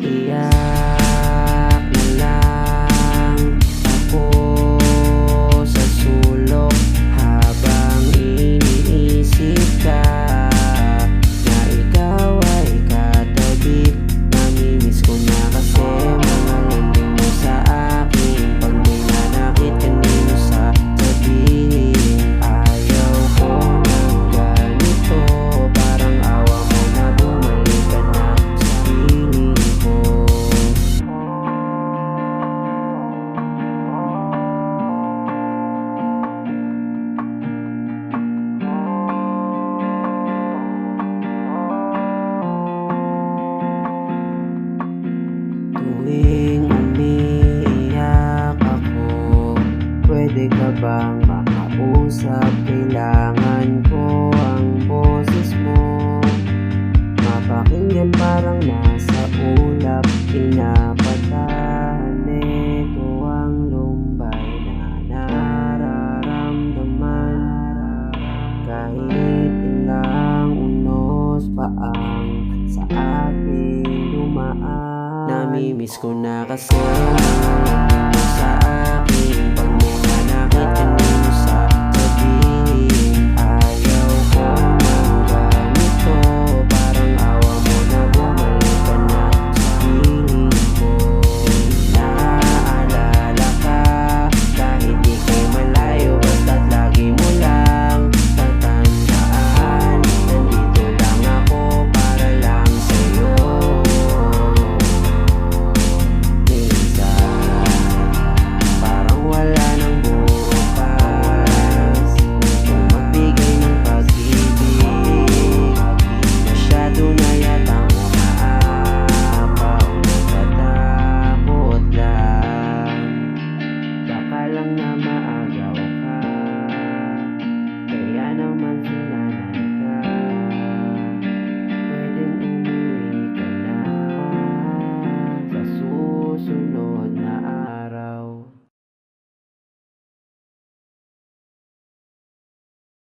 umiiyak na lang ako sa sulok habang iniisip ka na ikaw ay katabi. Namimiss ko na kasi mga lambing mo sa akin. Pag may nanakit kanino sasabihin, ayaw ko ng ganito. Parang awa mo na bumalik ka na sa piling ko. Tuwing umiiyak ako, pwede ka bang makausap? Kailangan ko ang boses mo, mapakinggan parang nasa ulap. Pinapatahan nito ang lumbay na nararamdaman. Kahit ilang unos pa ang sa akin dumaan. Namimiss ko na kasi mo sa akin. Pag may nanakit kanino sasabihin, ayaw ko ng ganito. Parang awa mo na bumalik ka na sa piling ko. Naaalala ka kahit di kay malayo, basta't lagi mo lang tatandaan. Nandito lang ako para lang sa'yo. Parang wala nang bukas kung magbigay ng pag-ibig. Masyado na yatang umaapaw, natatakot lang. Baka lang naman